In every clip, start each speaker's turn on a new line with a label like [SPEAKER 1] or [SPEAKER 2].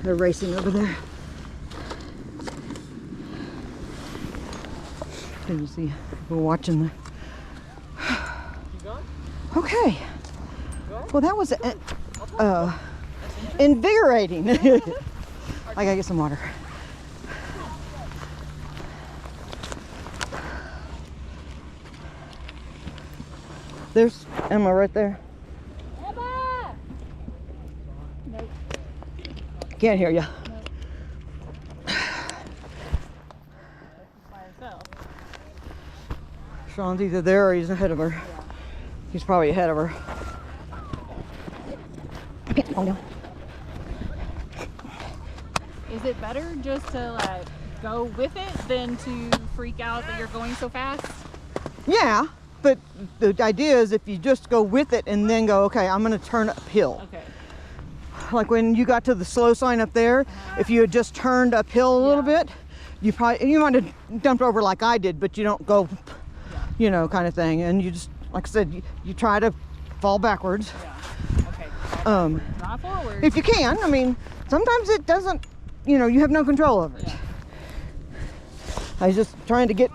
[SPEAKER 1] They're racing over there. Can you see people watching the... Okay. Well, that was invigorating. I gotta get some water. There's Emma right there.
[SPEAKER 2] Emma! Nope.
[SPEAKER 1] Can't hear you.
[SPEAKER 2] Nope. By herself.
[SPEAKER 1] Sean's either there or he's ahead of her.
[SPEAKER 2] Yeah.
[SPEAKER 1] He's probably ahead of her. Okay, calm down.
[SPEAKER 2] Is it better just to like go with it than to freak out that you're going so fast?
[SPEAKER 1] Yeah, but the idea is if you just go with it and then go, okay, I'm going to turn uphill.
[SPEAKER 2] Okay.
[SPEAKER 1] Like when you got to the slow sign up there, if you had just turned uphill a little bit, you might have dumped over like I did, but you don't go, you know, kind of thing. And you just, like I said, you try to fall backwards.
[SPEAKER 2] Yeah. Okay. Not forward.
[SPEAKER 1] If you can. I mean, sometimes it doesn't, you know, you have no control over it.
[SPEAKER 2] Yeah.
[SPEAKER 1] I was just trying to get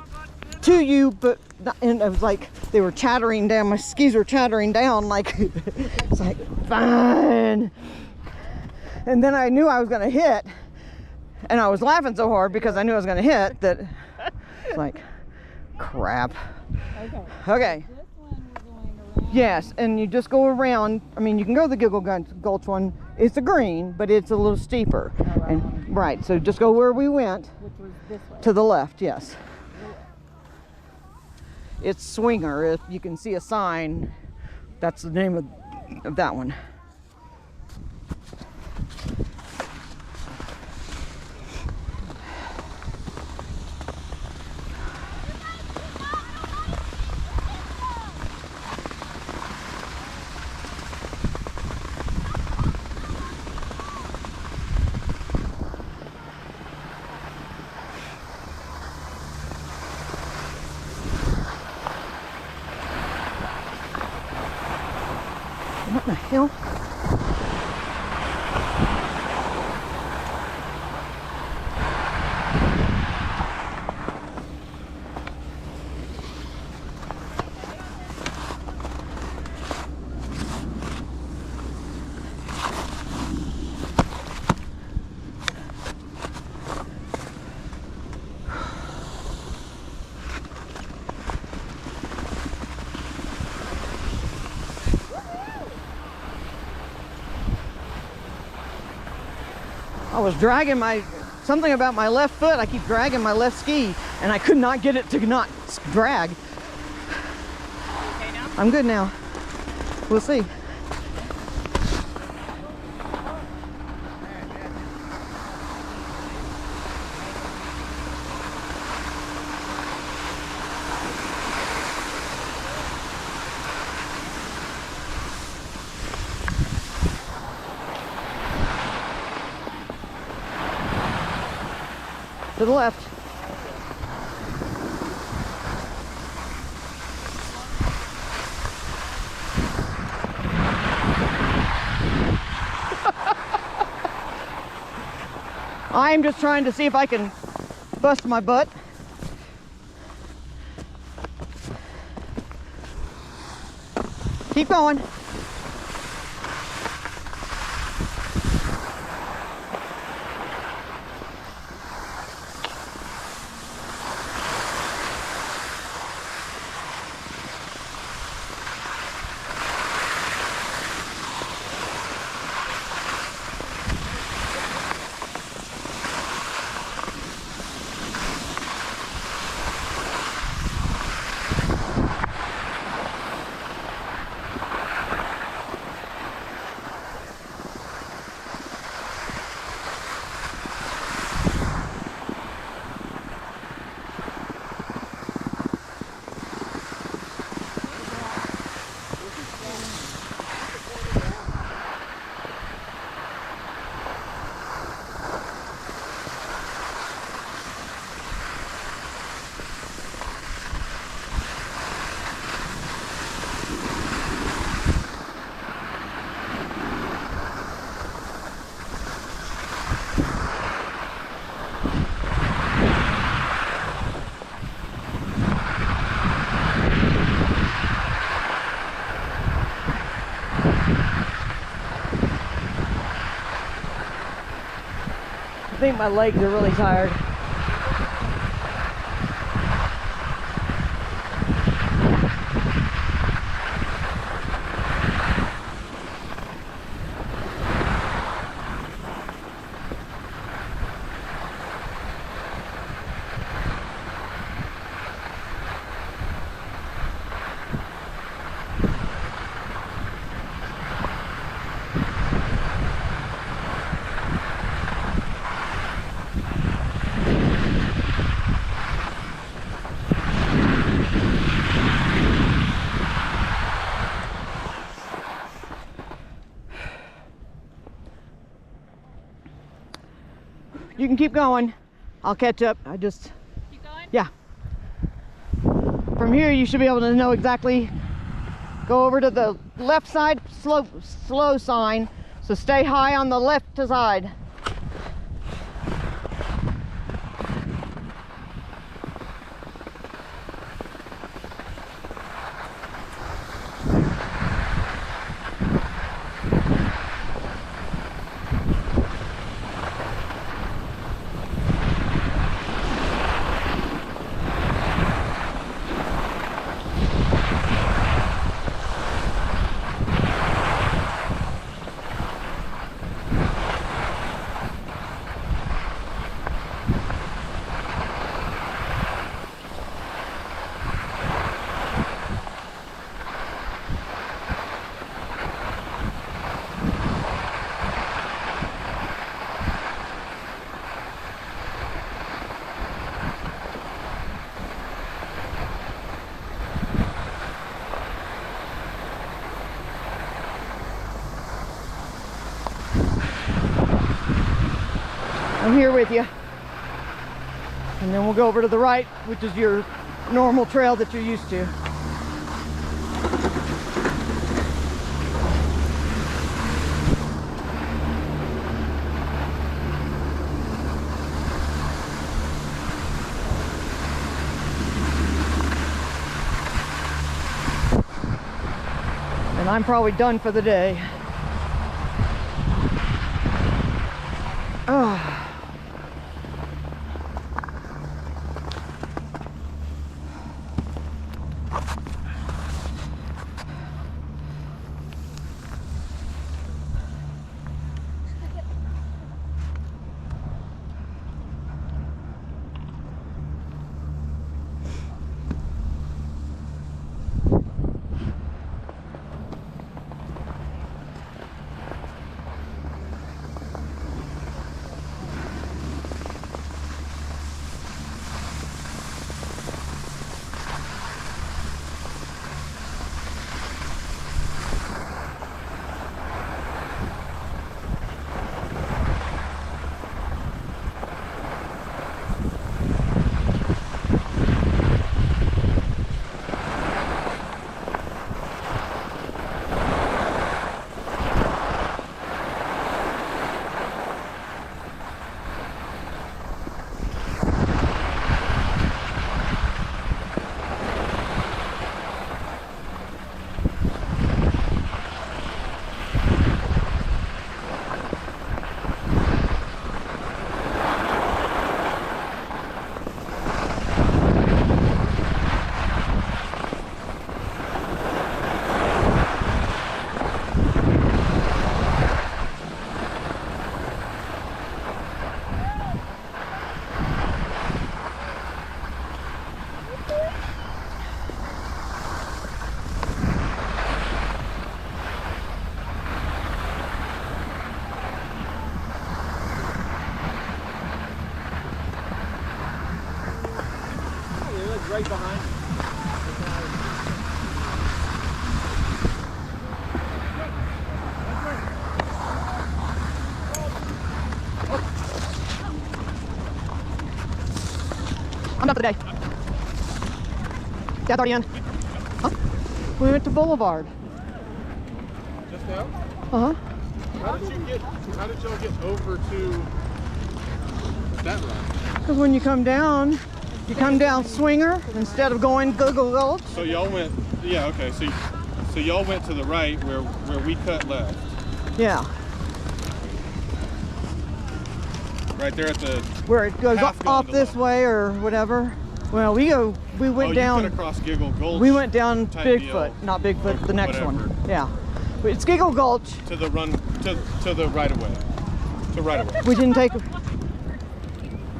[SPEAKER 1] to you, but and I was like, they were chattering down, my skis were chattering down, like, it's like, fine. And then I knew I was gonna hit, and I was laughing so hard because I knew I was gonna hit that it's like, crap.
[SPEAKER 2] Okay.
[SPEAKER 1] Okay.
[SPEAKER 2] This one we're going around.
[SPEAKER 1] Yes, and you just go around. I mean, you can go the Giggle Gulch one. It's a green, but it's a little steeper.
[SPEAKER 2] Oh,
[SPEAKER 1] And right, so just go where we went.
[SPEAKER 2] Which was this way.
[SPEAKER 1] To the left, yes. It's Swinger. If you can see a sign, that's the name of that one. What the hell? I was dragging something about my left foot. I keep dragging my left ski and I could not get it to not drag.
[SPEAKER 2] Okay now?
[SPEAKER 1] I'm good now. We'll see. To the left. I'm just trying to see if I can bust my butt. Keep going. think my legs are really tired. You can keep going. I'll catch up.
[SPEAKER 2] Keep going?
[SPEAKER 1] Yeah. From here, you should be able to know exactly. Go over to the left side, slow sign. So stay high on the left side. I'm here with you. And then we'll go over to the right, which is your normal trail that you're used to. And I'm probably done for the day. Oh.
[SPEAKER 3] Right behind you.
[SPEAKER 1] I'm done for the day. Dad's already in. Huh? We went to Boulevard.
[SPEAKER 3] Just now?
[SPEAKER 1] Uh-huh.
[SPEAKER 3] How did y'all get over to that run?
[SPEAKER 1] Because when you come down Swinger instead of going Google Gulch.
[SPEAKER 3] So y'all went, yeah, okay. So y'all went to the right where we cut left.
[SPEAKER 1] Yeah.
[SPEAKER 3] Right there at the.
[SPEAKER 1] Where it goes
[SPEAKER 3] Half
[SPEAKER 1] off
[SPEAKER 3] gondola.
[SPEAKER 1] this way or whatever. Well, we went
[SPEAKER 3] Oh,
[SPEAKER 1] down.
[SPEAKER 3] you went across Giggle Gulch.
[SPEAKER 1] We went down
[SPEAKER 3] type
[SPEAKER 1] Bigfoot,
[SPEAKER 3] deal.
[SPEAKER 1] not Bigfoot, the next
[SPEAKER 3] Whatever.
[SPEAKER 1] one. Yeah. It's Giggle Gulch.
[SPEAKER 3] To the run to the right of way. To right of way.
[SPEAKER 1] We didn't take.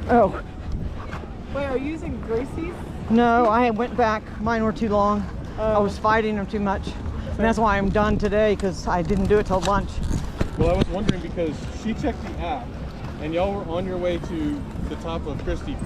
[SPEAKER 1] Oh,
[SPEAKER 2] Wait, are you using Gracie's?
[SPEAKER 1] no, I went back. Mine were too long. I was fighting them too much. And that's why I'm done today, because I didn't do it till lunch.
[SPEAKER 3] Well, I was wondering because she checked the app, and y'all were on your way to the top of Christie.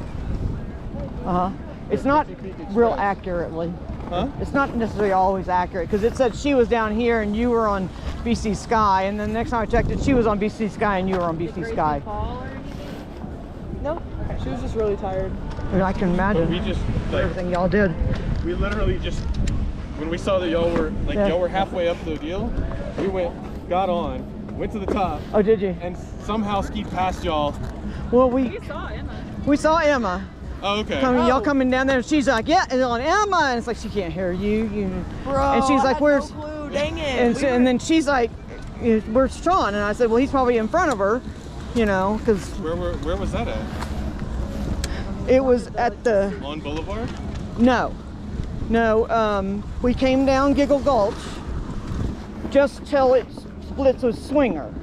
[SPEAKER 1] Uh-huh. It's not
[SPEAKER 3] Christie Peak
[SPEAKER 1] real
[SPEAKER 3] Express.
[SPEAKER 1] accurately.
[SPEAKER 3] Huh?
[SPEAKER 1] It's not necessarily always accurate, because it said she was down here and you were on BC Sky, and then the next time I checked it, she was on BC Sky and you were on BC Sky.
[SPEAKER 2] Fall or anything?
[SPEAKER 4] No, she was just really tired.
[SPEAKER 1] And I can
[SPEAKER 3] But
[SPEAKER 1] imagine
[SPEAKER 3] we just like
[SPEAKER 1] everything y'all did.
[SPEAKER 3] we literally just when we saw that y'all were like
[SPEAKER 1] Yeah.
[SPEAKER 3] y'all were halfway up the deal, we got on, went to the top,
[SPEAKER 1] Oh, did you?
[SPEAKER 3] and somehow skied past y'all.
[SPEAKER 1] Well,
[SPEAKER 2] We saw Emma.
[SPEAKER 1] we saw Emma.
[SPEAKER 3] Oh, okay.
[SPEAKER 1] Y'all coming down there, and she's like, yeah, and on Emma, and it's like she can't hear you.
[SPEAKER 4] Bro,
[SPEAKER 1] and she's
[SPEAKER 4] I
[SPEAKER 1] like,
[SPEAKER 4] had
[SPEAKER 1] where's?
[SPEAKER 4] no clue. Dang it.
[SPEAKER 1] And,
[SPEAKER 4] We
[SPEAKER 1] so,
[SPEAKER 4] were-
[SPEAKER 1] and then she's like, where's Sean? And I said, well, he's probably in front of her, you know, because
[SPEAKER 3] Where was that at?
[SPEAKER 1] it was at the
[SPEAKER 3] On Boulevard?
[SPEAKER 1] no. We came down Giggle Gulch just till it splits with Swinger.